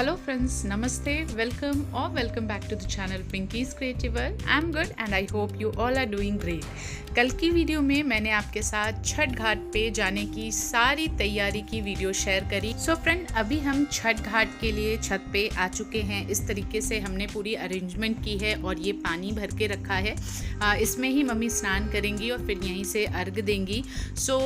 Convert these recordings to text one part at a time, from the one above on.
Hello friends, namaste, welcome or welcome back to the channel Pinky's Creative World. I'm good and I hope you all are doing great. कल की video में मैंने आपके साथ छठ घाट पे जाने की सारी तैयारी की वीडियो शेयर करी। सो फ्रेंड, अभी हम छठ घाट के लिए छत पे आ चुके हैं। इस तरीके से हमने पूरी अरेंजमेंट की है और ये पानी भर के रखा है। इसमें ही मम्मी स्नान करेंगी और फिर यहीं से अर्घ देंगी। सो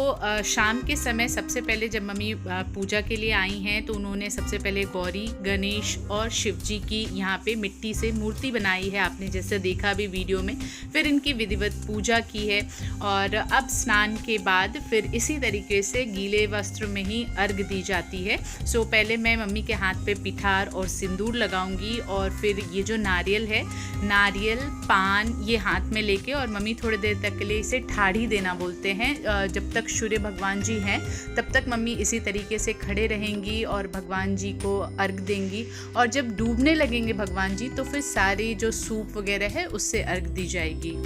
शाम के समय सबसे पहले जब मम्मी पूजा के लिए आई हैं तो उन्होंने सबसे पहले गौरी, गणेश और शिव जी की यहाँ पे मिट्टी से मूर्ति बनाई है, आपने जैसे देखा अभी वीडियो में। फिर इनकी विधिवत पूजा की है और अब स्नान के बाद फिर इसी तरीके से गीले वस्त्र में ही अर्घ दी जाती है। सो पहले मैं मम्मी के हाथ पे पिठार और सिंदूर लगाऊंगी और फिर ये जो नारियल है, नारियल पान ये हाथ में लेके और मम्मी थोड़ी देर तक के लिए इसे ठाढ़ी देना बोलते हैं। जब तक सूर्य भगवान जी हैं तब तक मम्मी इसी तरीके से खड़े रहेंगी और भगवान जी को अर्घ देंगी। और जब डूबने लगेंगे भगवान जी तो फिर सारी जो सूप वगैरह है उससे अर्घ दी जाएगी।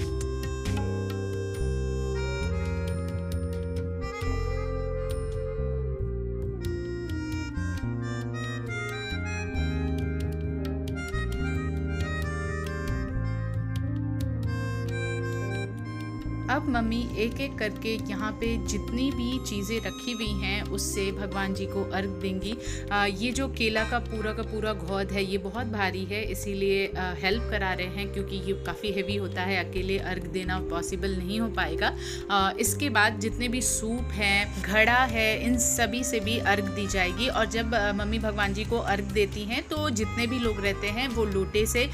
अब मम्मी एक एक करके यहाँ पे जितनी भी चीज़ें रखी हुई हैं उससे भगवान जी को अर्घ देंगी। ये जो केला का पूरा घौद है ये बहुत भारी है, इसीलिए हेल्प करा रहे हैं क्योंकि ये काफ़ी हेवी होता है, अकेले अर्घ देना पॉसिबल नहीं हो पाएगा। इसके बाद जितने भी सूप हैं, घड़ा है, इन सभी से भी अर्घ दी जाएगी। और जब मम्मी भगवान जी को अर्घ देती हैं तो जितने भी लोग रहते हैं वो लोटे से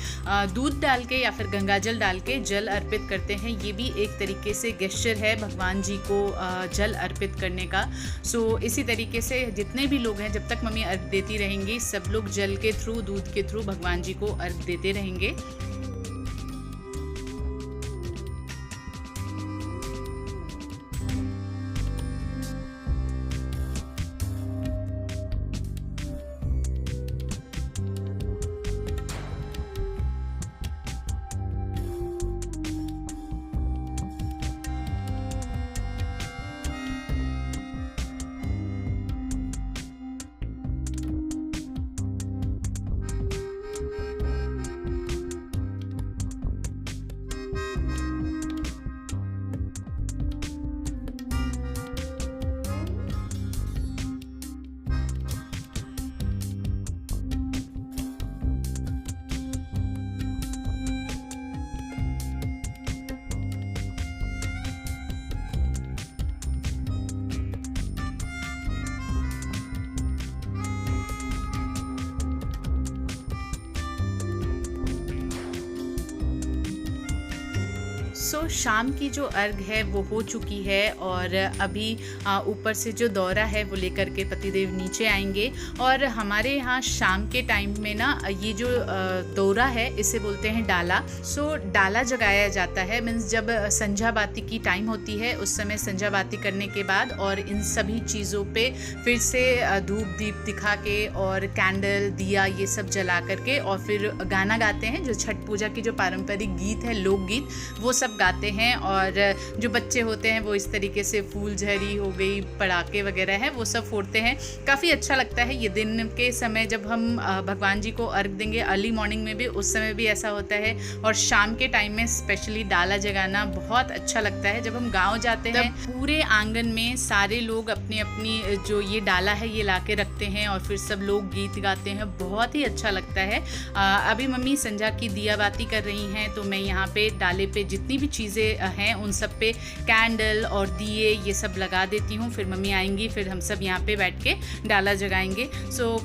दूध डाल के या फिर गंगाजल डाल के जल अर्पित करते हैं। ये भी एक तरीके से गेस्चर है भगवान जी को जल अर्पित करने का। सो इसी तरीके से जितने भी लोग हैं, जब तक मम्मी अर्घ देती रहेंगी सब लोग जल के थ्रू, दूध के थ्रू भगवान जी को अर्घ देते रहेंगे। शाम की जो अर्घ है वो हो चुकी है और अभी ऊपर से जो दौरा है वो लेकर के पतिदेव नीचे आएंगे। और हमारे यहाँ शाम के टाइम में ना ये जो दौरा है इसे बोलते हैं डाला। डाला जगाया जाता है, मीन्स जब संध्या बाती की टाइम होती है उस समय संध्या बाती करने के बाद और इन सभी चीज़ों पे फिर से धूप दीप दिखा के और कैंडल, दिया ये सब जला करके और फिर गाना गाते हैं। जो छठ पूजा की जो पारंपरिक गीत है, लोकगीत, वो सब गाते हैं। और जो बच्चे होते हैं वो इस तरीके से फूलझड़ी हो गई, पटाखे वगैरह है वो सब फोड़ते हैं। काफ़ी अच्छा लगता है ये दिन के समय जब हम भगवान जी को अर्घ देंगे। अर्ली मॉर्निंग में भी, उस समय भी ऐसा होता है और शाम के टाइम में स्पेशली डाला जगाना बहुत अच्छा लगता है। जब हम गाँव जाते हैं पूरे आंगन में सारे लोग अपनी अपनी जो ये डाला है ये ला के रखते हैं और फिर सब लोग गीत गाते हैं, बहुत ही अच्छा लगता है। अभी मम्मी संध्या की दिया बाती कर रही हैं तो मैं यहाँ पे डाले पे जितनी भी चीज़ें हैं उन सब पे कैंडल और दिए ये सब लगा देती हूँ। फिर मम्मी आएंगी, फिर हम सब यहाँ पे बैठ के डाला जगाएंगे।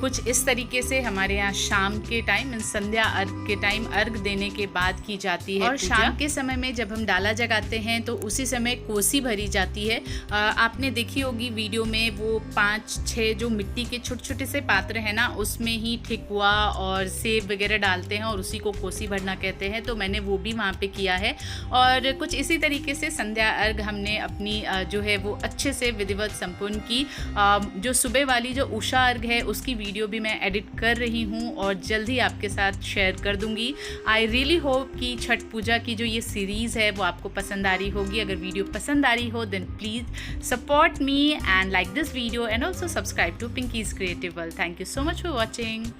कुछ इस तरीके से हमारे यहाँ शाम के टाइम, संध्या अर्घ के टाइम अर्घ देने के बाद की जाती है। और शाम के समय में जब हम डाला जगाते हैं तो उसी समय कोसी भरी जाती है। आपने देखी होगी वीडियो में वो 5-6 जो मिट्टी के छोटे छोटे से पात्र है ना, उसमें ही ठेकुआ और सेब वगैरह डालते हैं और उसी को कोसी भरना कहते हैं। तो मैंने वो भी वहाँ पे किया है। और कुछ इसी तरीके से संध्या अर्घ हमने अपनी जो है वो अच्छे से विधिवत संपन्न की। जो सुबह वाली जो उषा अर्घ है उसकी वीडियो भी मैं एडिट कर रही हूँ और जल्द ही आपके साथ शेयर कर दूँगी। आई रियली होप कि छठ पूजा की जो ये सीरीज़ है वो आपको पसंद आ रही होगी। अगर वीडियो पसंद आ रही हो then please support me and like this video and also subscribe to Pinky's creative world. Thank you so much for watching.